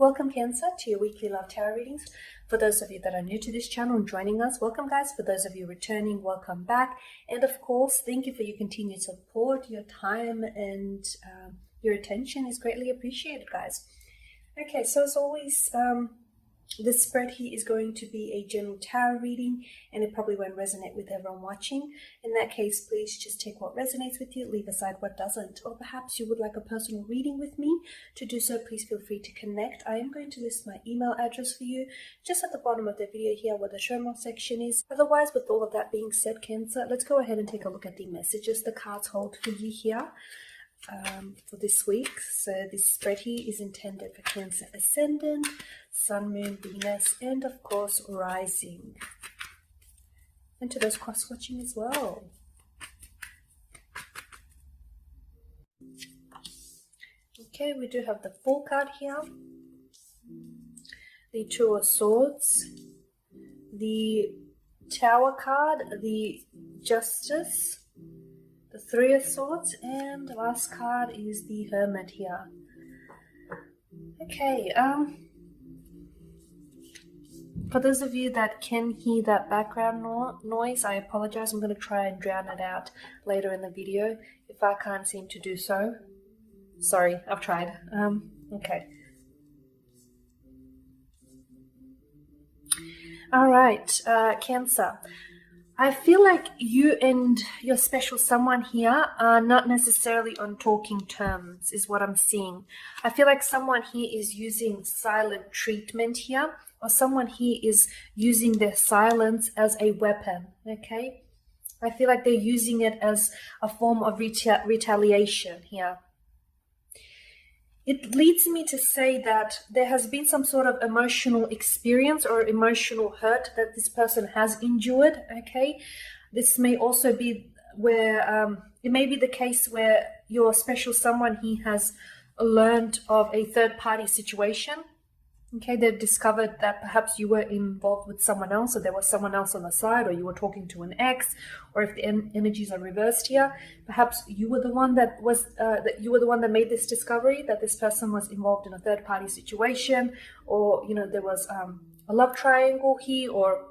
Welcome Cancer to your weekly love tarot readings. For those of you that are new to this channel and joining us, welcome guys. For those of you returning, welcome back. And of course, thank you for your continued support. Your time and your attention is greatly appreciated, guys. Okay, so as always, this spread here is going to be a general tarot reading, and it probably won't resonate with everyone watching. In that case, please just take what resonates with you, leave aside what doesn't. Or perhaps you would like a personal reading with me. To do so, please feel free to connect. I am going to list my email address for you just at the bottom of the video here where the show more section is. Otherwise, with all of that being said, Cancer, let's go ahead and take a look at the messages the cards hold for you here. For this week. So this spread here is intended for Cancer Ascendant, Sun, Moon, Venus, and of course Rising. And to those cross-watching as well. Okay, we do have the Fool card here, the Two of Swords, the Tower card, the Justice, the Three of Swords, and the last card is the Hermit here. Okay, for those of you that can hear that background noise, I apologize. I'm going to try and drown it out later in the video if I can't seem to do so. Sorry, I've tried. Okay. All right, Cancer. I feel like you and your special someone here are not necessarily on talking terms, is what I'm seeing. I feel like someone here is using silent treatment here, or someone here is using their silence as a weapon, okay? I feel like they're using it as a form of retaliation here. It leads me to say that there has been some sort of emotional experience or emotional hurt that this person has endured, okay? This may also be where, it may be the case where your special someone, he has learned of a third-party situation, okay? They've discovered that perhaps you were involved with someone else, or there was someone else on the side, or you were talking to an ex, or if the energies are reversed here, perhaps you were the one that was that made this discovery that this person was involved in a third-party situation, or there was a love triangle here, or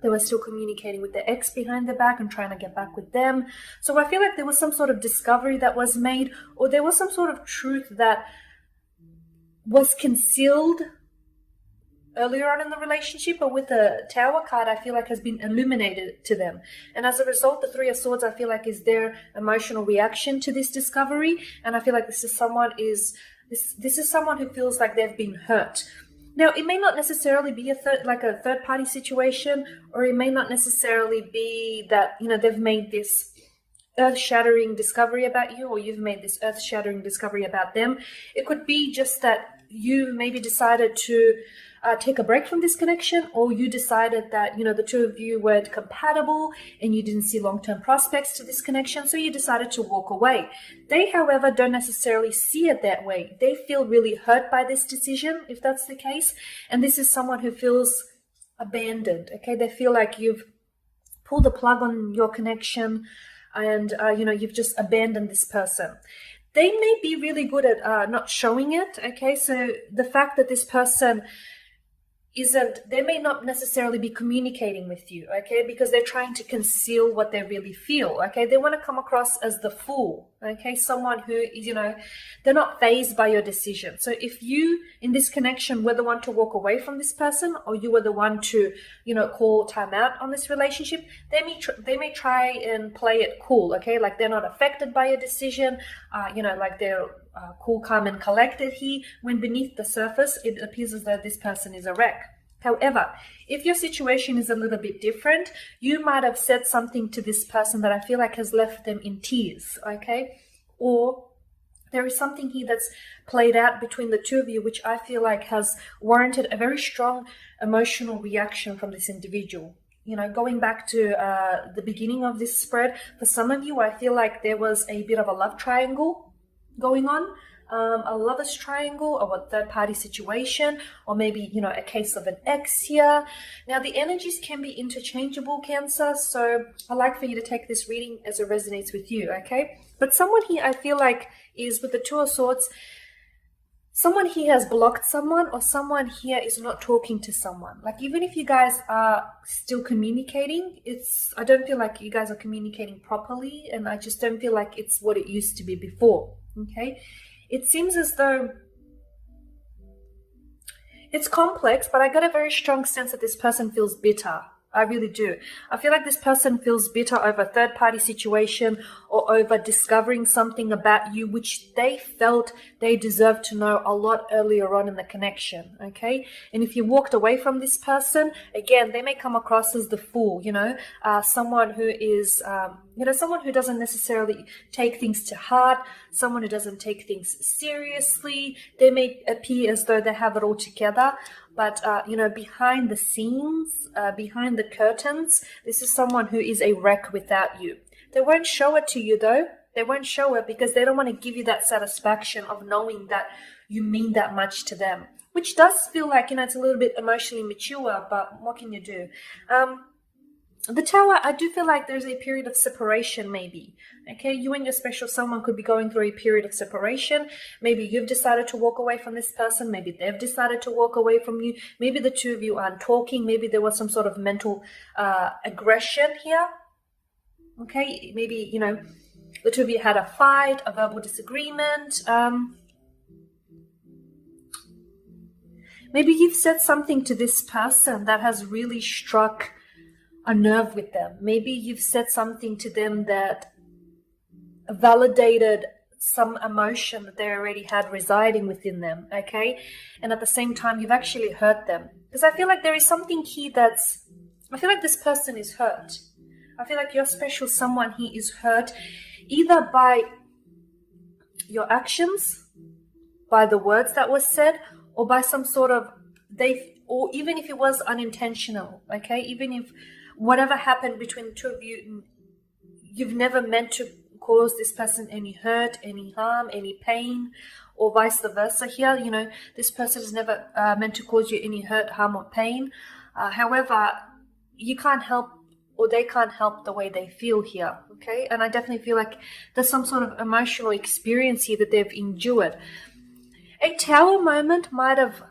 they were still communicating with their ex behind their back and trying to get back with them. So I feel like there was some sort of discovery that was made, or there was some sort of truth that was concealed earlier on in the relationship, but with the Tower card, I feel like has been illuminated to them. And as a result, the Three of Swords, I feel like is their emotional reaction to this discovery. And I feel like this is someone who feels like they've been hurt. Now, it may not necessarily be a third-party situation, or it may not necessarily be that, they've made this earth-shattering discovery about you, or you've made this earth-shattering discovery about them. It could be just that you maybe decided to take a break from this connection, or you decided that the two of you weren't compatible and you didn't see long-term prospects to this connection, so you decided to walk away. They, however, don't necessarily see it that way. They feel really hurt by this decision, if that's the case, and this is someone who feels abandoned, okay? They feel like you've pulled the plug on your connection, and you've just abandoned this person. They may be really good at not showing it, okay? So the fact that this person they may not necessarily be communicating with you, okay, because they're trying to conceal what they really feel, okay? They want to come across as the fool, okay? Someone who is, they're not fazed by your decision. So if you, in this connection, were the one to walk away from this person, or you were the one to, call time out on this relationship, they may try and play it cool, okay? Like they're not affected by your decision, like they're cool, calm, and collected here, when beneath the surface, it appears as though this person is a wreck. However, if your situation is a little bit different, you might have said something to this person that I feel like has left them in tears, okay? Or there is something here that's played out between the two of you, which I feel like has warranted a very strong emotional reaction from this individual. Going back to the beginning of this spread, for some of you, I feel like there was a bit of a love triangle going on, a lover's triangle, or a third-party situation, or maybe, a case of an ex here. Now, the energies can be interchangeable, Cancer, so I'd like for you to take this reading as it resonates with you, okay? But someone here, I feel like, is with the Two of Swords, someone here has blocked someone, or someone here is not talking to someone. Like, even if you guys are still communicating, I don't feel like you guys are communicating properly, and I just don't feel like it's what it used to be before. Okay, it seems as though it's complex, but I got a very strong sense that this person feels bitter. I really do. I feel like this person feels bitter over a third-party situation, or over discovering something about you which they felt they deserved to know a lot earlier on in the connection, okay? And if you walked away from this person, again, they may come across as the fool, someone who is, someone who doesn't necessarily take things to heart, someone who doesn't take things seriously. They may appear as though they have it all together, but, behind the scenes, behind the curtains, this is someone who is a wreck without you. They won't show it to you, though. They won't show it because they don't want to give you that satisfaction of knowing that you mean that much to them, which does feel like, it's a little bit emotionally mature, but what can you do? The Tower, I do feel like there's a period of separation, maybe. Okay, you and your special someone could be going through a period of separation. Maybe you've decided to walk away from this person. Maybe they've decided to walk away from you. Maybe the two of you aren't talking. Maybe there was some sort of mental aggression here. Okay, maybe, the two of you had a fight, a verbal disagreement. Maybe you've said something to this person that has really struck a nerve with them. Maybe you've said something to them that validated some emotion that they already had residing within them, okay? And at the same time, you've actually hurt them. Because I feel like there is something here I feel like this person is hurt. I feel like your special someone here is hurt either by your actions, by the words that were said, or by some sort of, or even if it was unintentional, okay? Even if whatever happened between the two of you, you've never meant to cause this person any hurt, any harm, any pain, or vice versa here. This person is never meant to cause you any hurt, harm, or pain. However, you can't help, or they can't help the way they feel here, okay? And I definitely feel like there's some sort of emotional experience here that they've endured. A Tower moment might have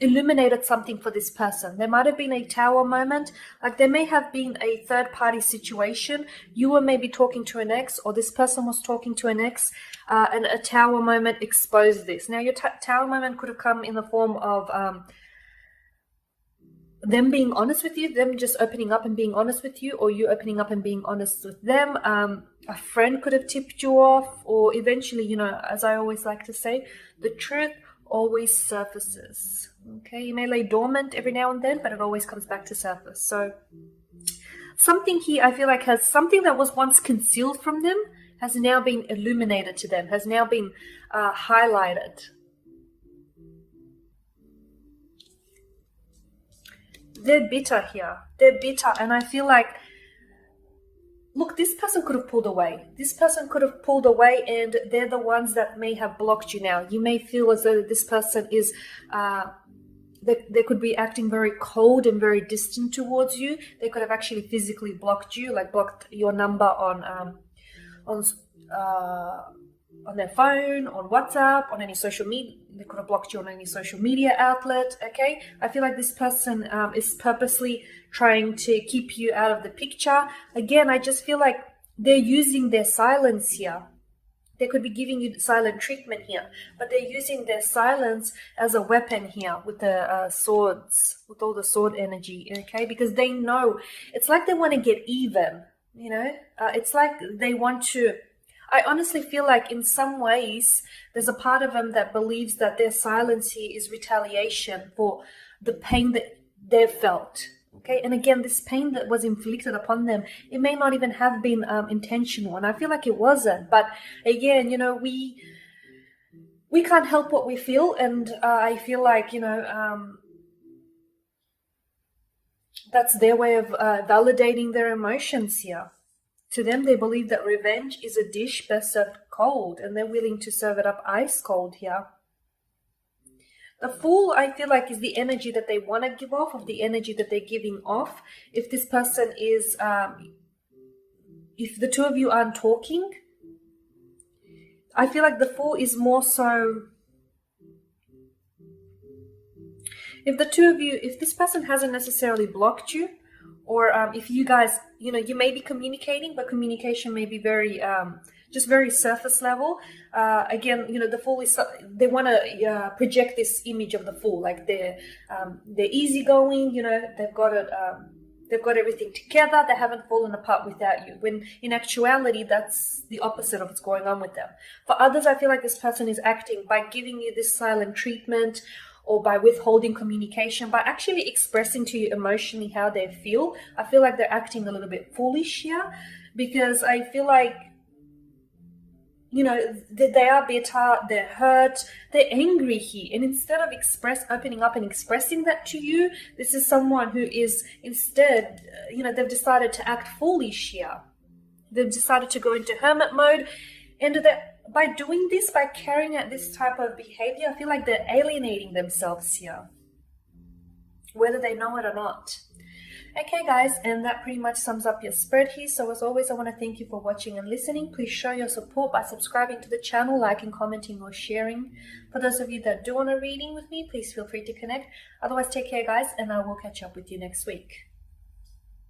illuminated something for this person. There might have been a Tower moment, like there may have been a third-party situation. You were maybe talking to an ex, or this person was talking to an ex, and a Tower moment exposed this. Now, your Tower moment could have come in the form of them being honest with you, them just opening up and being honest with you, or you opening up and being honest with them. A friend could have tipped you off, or eventually, as I always like to say, the truth always surfaces. Okay, you may lay dormant every now and then, but it always comes back to surface. So something here I feel like has something that was once concealed from them has now been illuminated to them, has now been highlighted. They're bitter here. They're bitter, and I feel like, look, this person could have pulled away. This person could have pulled away, and they're the ones that may have blocked you now. You may feel as though this person is, they could be acting very cold and very distant towards you. They could have actually physically blocked you, like blocked your number on their phone, on WhatsApp, on any social media. They could have blocked you on any social media outlet, okay? I feel like this person is purposely trying to keep you out of the picture. Again, I just feel like they're using their silence here. They could be giving you silent treatment here, but they're using their silence as a weapon here with the swords, with all the sword energy, okay? Because they know, it's like they want to get even, it's like they want to, I honestly feel like in some ways, there's a part of them that believes that their silence here is retaliation for the pain that they've felt. Okay, and again, this pain that was inflicted upon them, it may not even have been intentional, and I feel like it wasn't. But again, we can't help what we feel, and I feel like that's their way of validating their emotions here. To them, they believe that revenge is a dish best served cold, and they're willing to serve it up ice cold here. The Fool, I feel like, is the energy that they want to give off, of the energy that they're giving off. If this person is, if the two of you aren't talking, I feel like the Fool is more so If the two of you, if this person hasn't necessarily blocked you, or if you guys, you may be communicating, but communication may be very, just very surface level. Again, the Fool is, they want to project this image of the Fool, like they're easygoing, they've got it, they've got everything together, they haven't fallen apart without you, when in actuality, that's the opposite of what's going on with them. For others, I feel like this person is acting by giving you this silent treatment, or by withholding communication, by actually expressing to you emotionally how they feel. I feel like they're acting a little bit foolish here, because I feel like, they are bitter, they're hurt, they're angry here. And instead of opening up and expressing that to you, this is someone who is instead, they've decided to act foolish here. They've decided to go into hermit mode, and by doing this, by carrying out this type of behavior, I feel like they're alienating themselves here, whether they know it or not. Okay, guys, and that pretty much sums up your spread here. So as always, I want to thank you for watching and listening. Please show your support by subscribing to the channel, liking, commenting, or sharing. For those of you that do want a reading with me, please feel free to connect. Otherwise, take care, guys, and I will catch up with you next week.